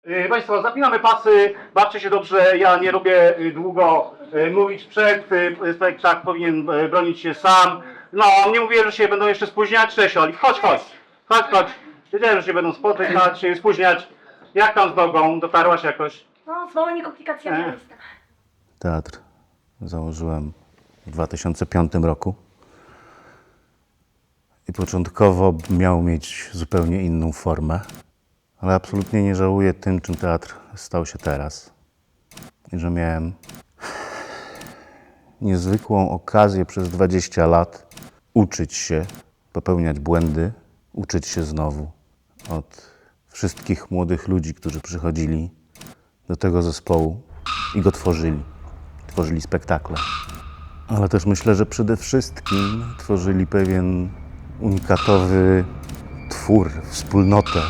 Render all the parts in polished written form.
Państwo, zapinamy pasy, bawcie się dobrze, ja nie lubię długo mówić przed, spektakl powinien bronić się sam. No, nie mówię, że się będą jeszcze spóźniać. Cześć Oli, chodź. Wiedziałem, że się będą spotykać, spóźniać. Jak tam z nogą? Dotarłaś jakoś? No, z małymi komplikacjami, ale jestem. Teatr założyłem w 2005 roku i początkowo miał mieć zupełnie inną formę, ale absolutnie nie żałuję tym, czym teatr stał się teraz. I że miałem niezwykłą okazję przez 20 lat uczyć się, popełniać błędy, uczyć się znowu od wszystkich młodych ludzi, którzy przychodzili do tego zespołu i go tworzyli. Tworzyli spektakle. Ale też myślę, że przede wszystkim tworzyli pewien unikatowy twór, wspólnotę,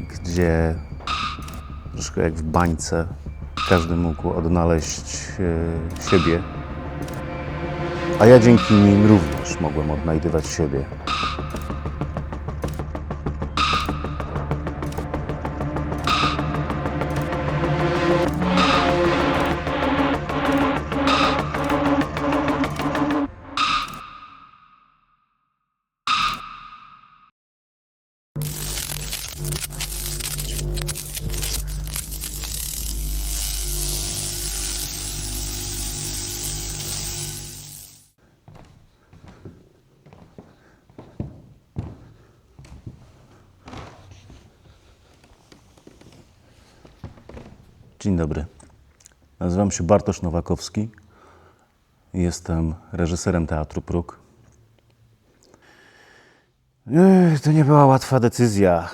gdzie troszkę jak w bańce każdy mógł odnaleźć siebie, a ja dzięki nim również mogłem odnajdywać siebie. Dzień dobry. Nazywam się Bartosz Nowakowski. Jestem reżyserem Teatru Próg. To nie była łatwa decyzja,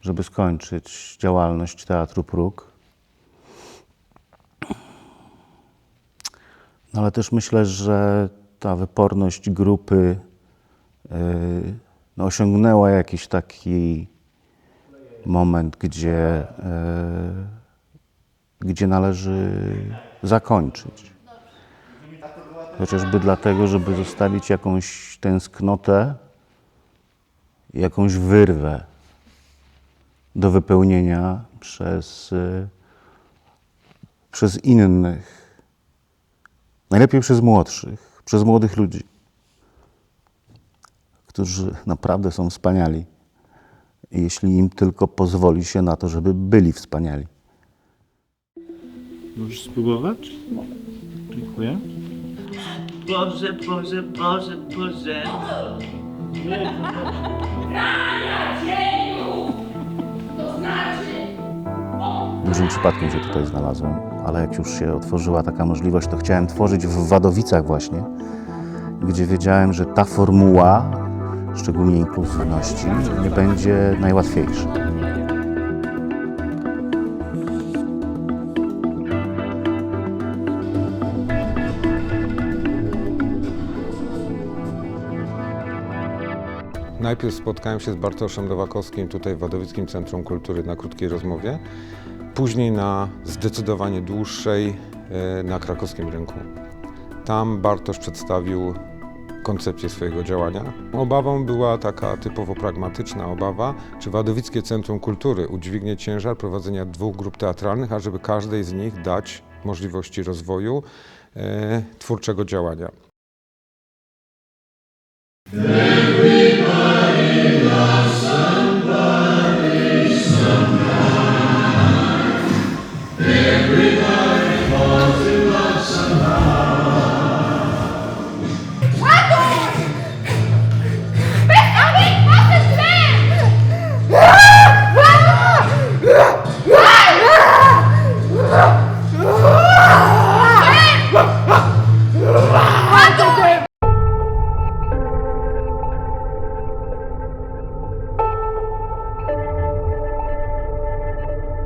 żeby skończyć działalność Teatru Próg. No, ale też myślę, że ta wyporność grupy osiągnęła jakiś taki moment, gdzie należy zakończyć. Chociażby dlatego, żeby zostawić jakąś tęsknotę, jakąś wyrwę do wypełnienia przez innych. Najlepiej przez młodszych, przez młodych ludzi, którzy naprawdę są wspaniali. Jeśli im tylko pozwoli się na to, żeby byli wspaniali. Możesz spróbować? Dziękuję. Boże, Boże, Boże, Boże. Dużym przypadkiem się tutaj znalazłem, ale jak już się otworzyła taka możliwość, to chciałem tworzyć w Wadowicach właśnie, gdzie wiedziałem, że ta formuła, szczególnie inkluzywności, nie będzie najłatwiejsza. Najpierw spotkałem się z Bartoszem Nowakowskim tutaj w Wadowickim Centrum Kultury na krótkiej rozmowie, później na zdecydowanie dłuższej na krakowskim rynku. Tam Bartosz przedstawił koncepcję swojego działania. Obawą była taka typowo pragmatyczna obawa, czy Wadowickie Centrum Kultury udźwignie ciężar prowadzenia 2 grup teatralnych, ażeby każdej z nich dać możliwości rozwoju twórczego działania.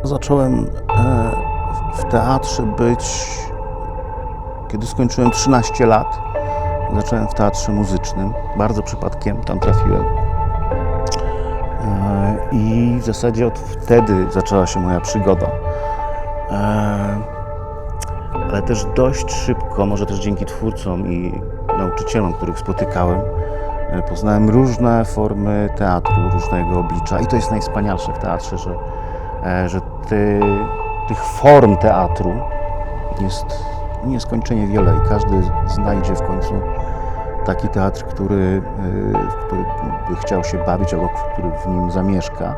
Zacząłem w teatrze być, kiedy skończyłem 13 lat. Zacząłem w teatrze muzycznym, bardzo przypadkiem tam trafiłem. I w zasadzie od wtedy zaczęła się moja przygoda. Ale też dość szybko, może też dzięki twórcom i nauczycielom, których spotykałem, poznałem różne formy teatru, różnego oblicza. I to jest najwspanialsze w teatrze, że że tych form teatru jest nieskończenie wiele i każdy znajdzie w końcu taki teatr, w który by chciał się bawić albo który w nim zamieszka.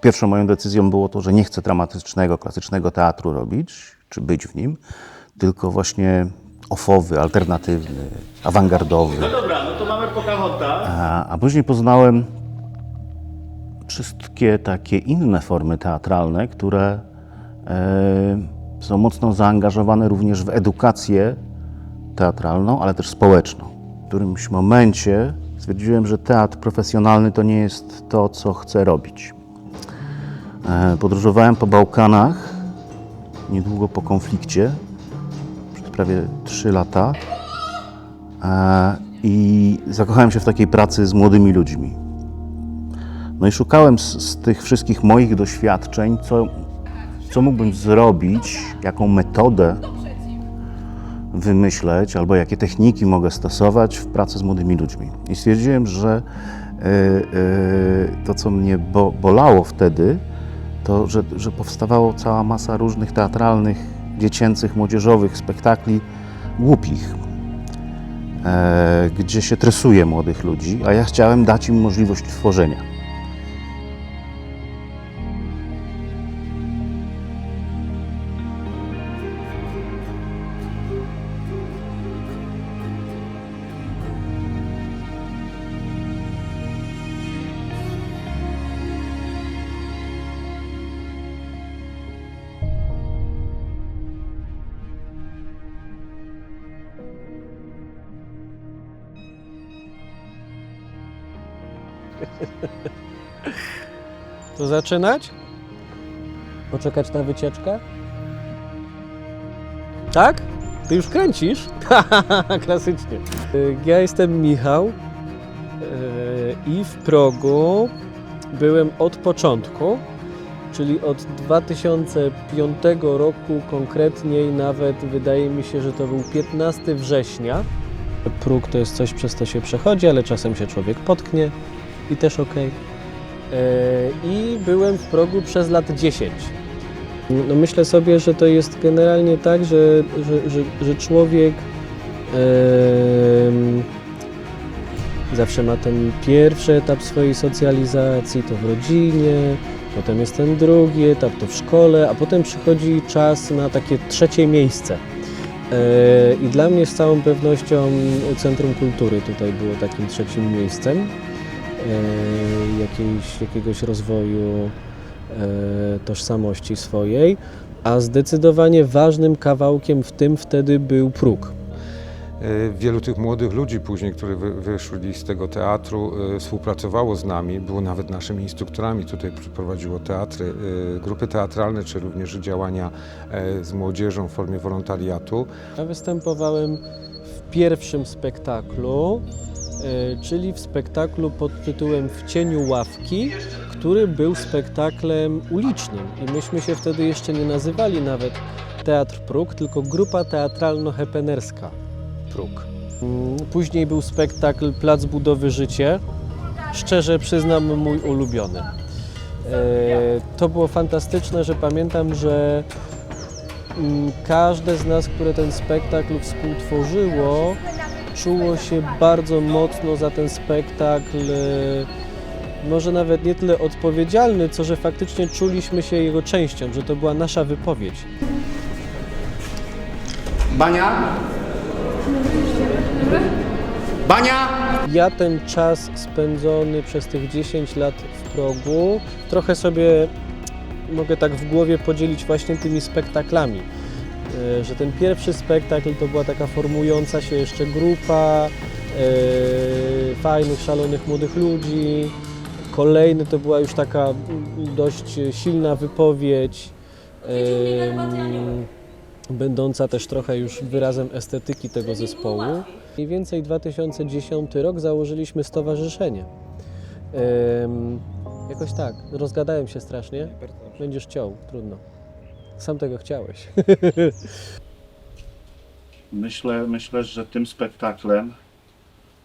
Pierwszą moją decyzją było to, że nie chcę dramatycznego, klasycznego teatru robić, czy być w nim, tylko właśnie ofowy, alternatywny, awangardowy. No dobra, no to mamy Pocahontas. A później poznałem wszystkie takie inne formy teatralne, które są mocno zaangażowane również w edukację teatralną, ale też społeczną. W którymś momencie stwierdziłem, że teatr profesjonalny to nie jest to, co chcę robić. Podróżowałem po Bałkanach niedługo po konflikcie, przez prawie 3 lata i zakochałem się w takiej pracy z młodymi ludźmi. No i szukałem z tych wszystkich moich doświadczeń, co mógłbym zrobić, jaką metodę wymyśleć albo jakie techniki mogę stosować w pracy z młodymi ludźmi. I stwierdziłem, że to, co mnie bolało wtedy, to, że powstawało cała masa różnych teatralnych, dziecięcych, młodzieżowych spektakli głupich, gdzie się tresuje młodych ludzi, a ja chciałem dać im możliwość tworzenia. To zaczynać? Poczekać na wycieczkę? Tak? Ty już kręcisz? Klasycznie. Ja jestem Michał i w progu byłem od początku, czyli od 2005 roku konkretniej, nawet wydaje mi się, że to był 15 września. Próg to jest coś, przez to się przechodzi, ale czasem się człowiek potknie i też okej. I byłem w progu przez lat 10. No myślę sobie, że to jest generalnie tak, że człowiek zawsze ma ten pierwszy etap swojej socjalizacji, to w rodzinie, potem jest ten drugi etap, to w szkole, a potem przychodzi czas na takie trzecie miejsce. I dla mnie z całą pewnością Centrum Kultury tutaj było takim trzecim miejscem jakiegoś rozwoju tożsamości swojej, a zdecydowanie ważnym kawałkiem w tym wtedy był próg. Wielu tych młodych ludzi później, którzy wyszli z tego teatru, współpracowało z nami, było nawet naszymi instruktorami, tutaj prowadziło teatry, grupy teatralne, czy również działania z młodzieżą w formie wolontariatu. Ja występowałem w pierwszym spektaklu, czyli w spektaklu pod tytułem W cieniu ławki, który był spektaklem ulicznym i myśmy się wtedy jeszcze nie nazywali nawet Teatr Próg, tylko Grupa Teatralno-Hepenerska Próg. Później był spektakl Plac Budowy Życie, szczerze przyznam mój ulubiony. To było fantastyczne, że pamiętam, że każde z nas, które ten spektakl współtworzyło, czuło się bardzo mocno za ten spektakl może nawet nie tyle odpowiedzialny, co że faktycznie czuliśmy się jego częścią, że to była nasza wypowiedź. Bania? Bania? Ja ten czas spędzony przez tych 10 lat w progu trochę sobie mogę tak w głowie podzielić właśnie tymi spektaklami. Że ten pierwszy spektakl to była taka formująca się jeszcze grupa fajnych, szalonych młodych ludzi. Kolejny to była już taka dość silna wypowiedź, będąca też trochę już wyrazem estetyki tego zespołu. Mniej więcej 2010 rok założyliśmy stowarzyszenie. Jakoś tak, rozgadałem się strasznie. Będziesz chciał, trudno. Sam tego chciałeś. Myślę, że tym spektaklem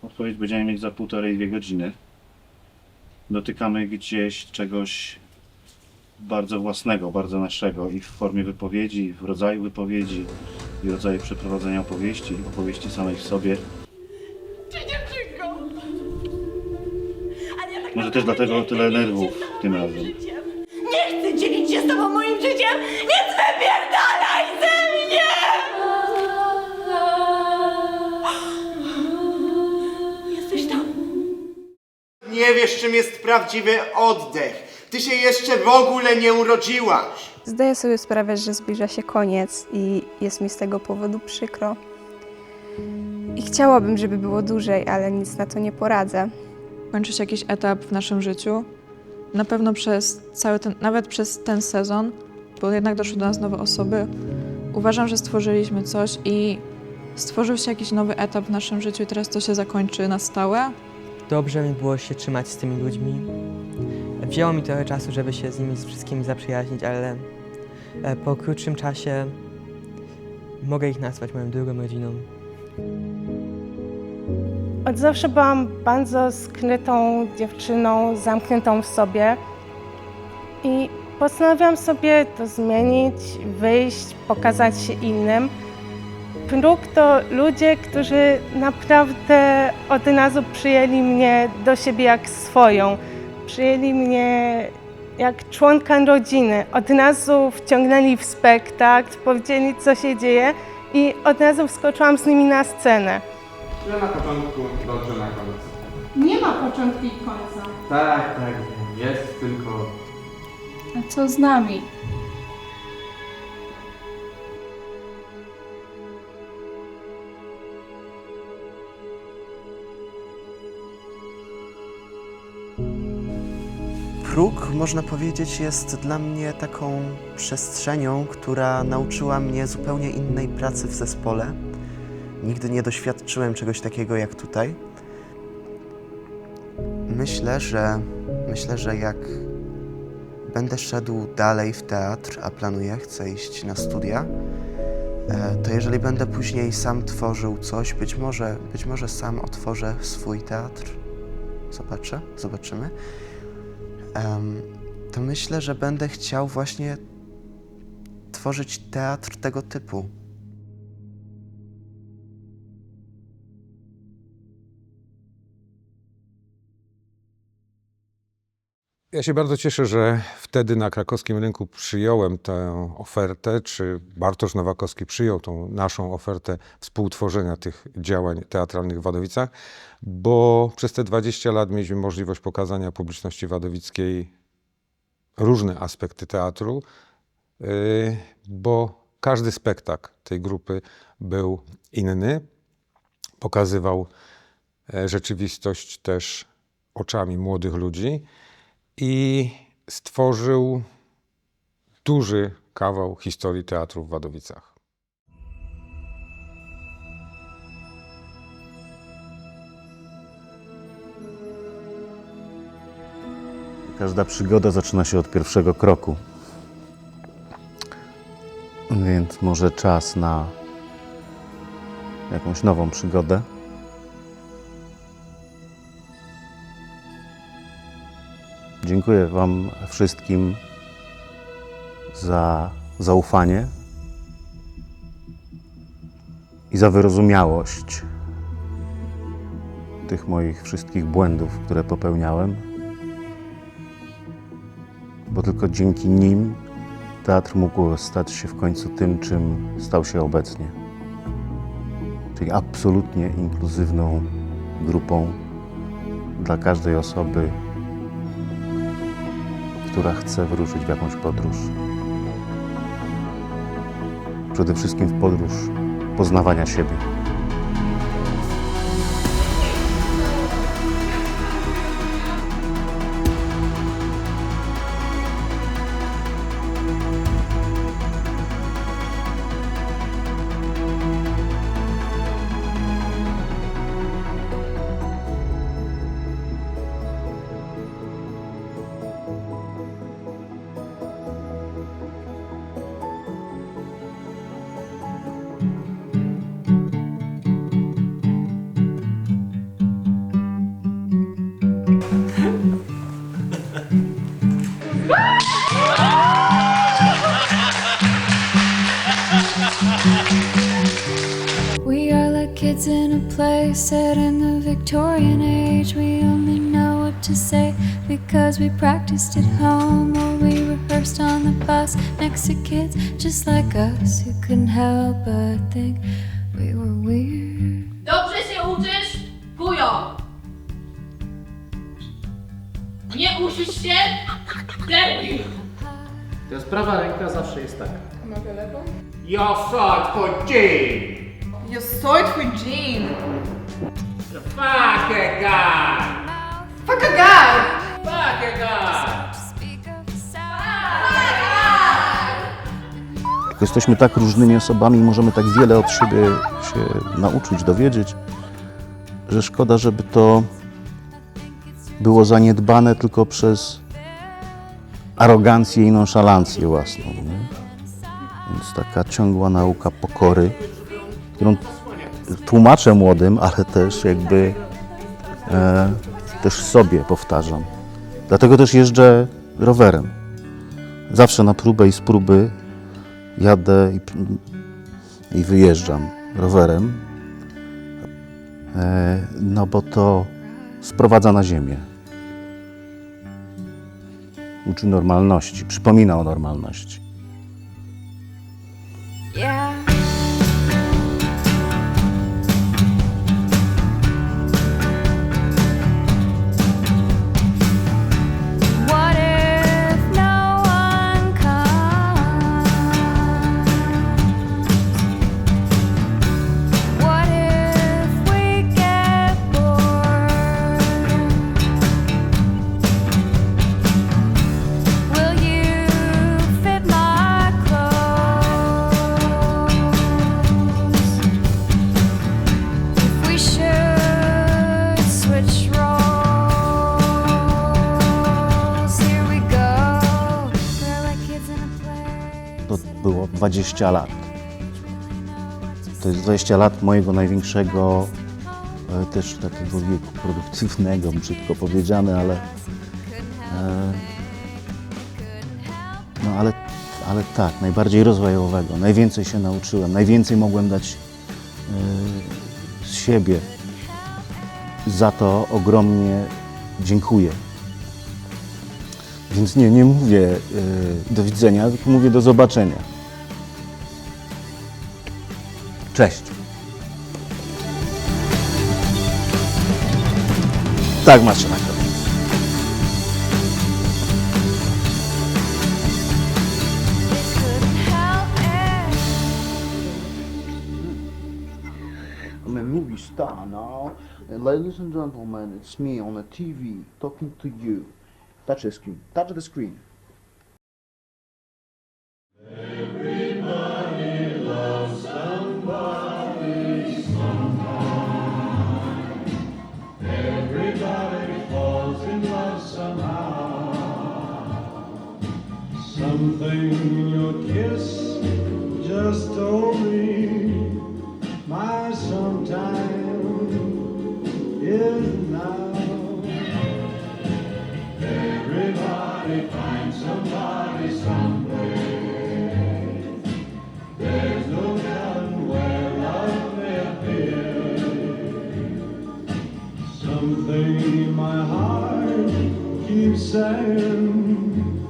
odpowiedź będziemy mieć za 1,5–2 godziny. Dotykamy gdzieś czegoś bardzo własnego, bardzo naszego i w formie wypowiedzi, i w rodzaju wypowiedzi, i w rodzaju przeprowadzenia opowieści samej w sobie. Może też dlatego tyle nerwów tym razem. Nie chcę dzielić się z tobą moim życiem, więc wypierdalaj ze mnie! Jesteś tam? Nie wiesz, czym jest prawdziwy oddech. Ty się jeszcze w ogóle nie urodziłaś. Zdaję sobie sprawę, że zbliża się koniec i jest mi z tego powodu przykro. I chciałabym, żeby było dłużej, ale nic na to nie poradzę. Kończy się jakiś etap w naszym życiu. Na pewno przez cały ten, nawet przez ten sezon, bo jednak doszły do nas nowe osoby. Uważam, że stworzyliśmy coś i stworzył się jakiś nowy etap w naszym życiu i teraz to się zakończy na stałe. Dobrze mi było się trzymać z tymi ludźmi. Wzięło mi trochę czasu, żeby się z nimi wszystkimi zaprzyjaźnić, ale po krótszym czasie mogę ich nazwać moją drugą rodziną. Od zawsze byłam bardzo skrytą dziewczyną, zamkniętą w sobie i postanowiłam sobie to zmienić, wyjść, pokazać się innym. Próg to ludzie, którzy naprawdę od razu przyjęli mnie do siebie jak swoją. Przyjęli mnie jak członka rodziny. Od razu wciągnęli w spektakl, powiedzieli, co się dzieje i od razu wskoczyłam z nimi na scenę. Że na początku, dobrze na końcu. Nie ma początku i końca. Tak, jest tylko... A co z nami? Próg, można powiedzieć, jest dla mnie taką przestrzenią, która nauczyła mnie zupełnie innej pracy w zespole. Nigdy nie doświadczyłem czegoś takiego jak tutaj. Myślę, że jak będę szedł dalej w teatr, a planuję, chcę iść na studia, to jeżeli będę później sam tworzył coś, być może sam otworzę swój teatr. Zobaczymy. To myślę, że będę chciał właśnie tworzyć teatr tego typu. Ja się bardzo cieszę, że wtedy na krakowskim rynku przyjąłem tę ofertę, czy Bartosz Nowakowski przyjął tą naszą ofertę współtworzenia tych działań teatralnych w Wadowicach, bo przez te 20 lat mieliśmy możliwość pokazania publiczności wadowickiej różne aspekty teatru, bo każdy spektakl tej grupy był inny, pokazywał rzeczywistość też oczami młodych ludzi i stworzył duży kawał historii teatru w Wadowicach. Każda przygoda zaczyna się od pierwszego kroku. Więc może czas na jakąś nową przygodę. Dziękuję Wam wszystkim za zaufanie i za wyrozumiałość tych moich wszystkich błędów, które popełniałem. bo tylko dzięki nim teatr mógł stać się w końcu tym, czym stał się obecnie. Czyli absolutnie inkluzywną grupą dla każdej osoby, która chce wyruszyć w jakąś podróż. Przede wszystkim w podróż poznawania siebie. We are like kids in a play set in the Victorian age. We only know what to say because we practiced at home or we rehearsed on the bus next to kids just like us who couldn't help but think we were weird. Dobrze się uczysz? Kujo! Nie uczysz się? Debil! To jest prawa ręka, zawsze jest taka. Mogę lewą? Ja fought for Jean! You fought for Jean! Fuck a guy! Fuck a guy! Fuck a guy! Jesteśmy tak różnymi osobami i możemy tak wiele od siebie się nauczyć, dowiedzieć, że szkoda, żeby to było zaniedbane tylko przez arogancję i nonszalancję własną. Nie? Więc taka ciągła nauka pokory, którą tłumaczę młodym, ale też jakby też sobie powtarzam. Dlatego też jeżdżę rowerem. Zawsze na próbę i z próby jadę i wyjeżdżam rowerem, no bo to sprowadza na ziemię. Uczy normalności, przypomina o normalności. Yeah. What if no one comes? What if we get bored? Will you fit my clothes? If we should switch roles, here we go. We're like kids in a play. To było 20 lat. To jest 20 lat mojego największego też takiego wieku produktywnego, brzydko powiedziane, ale tak, najbardziej rozwojowego. Najwięcej się nauczyłem, najwięcej mogłem dać z siebie. Za to ogromnie dziękuję. Więc nie mówię do widzenia, tylko mówię do zobaczenia. Cześć. Tak macie na koniec. I'm a movie star now, and ladies and gentlemen, it's me on a TV talking to you. Touch the screen. Touch the screen. Everybody loves somebody sometime. Everybody falls in love somehow. Something your kiss just told me. My sometime is now. Everybody finds somebody someday. There's no telling where love may appear. Something in my heart keeps saying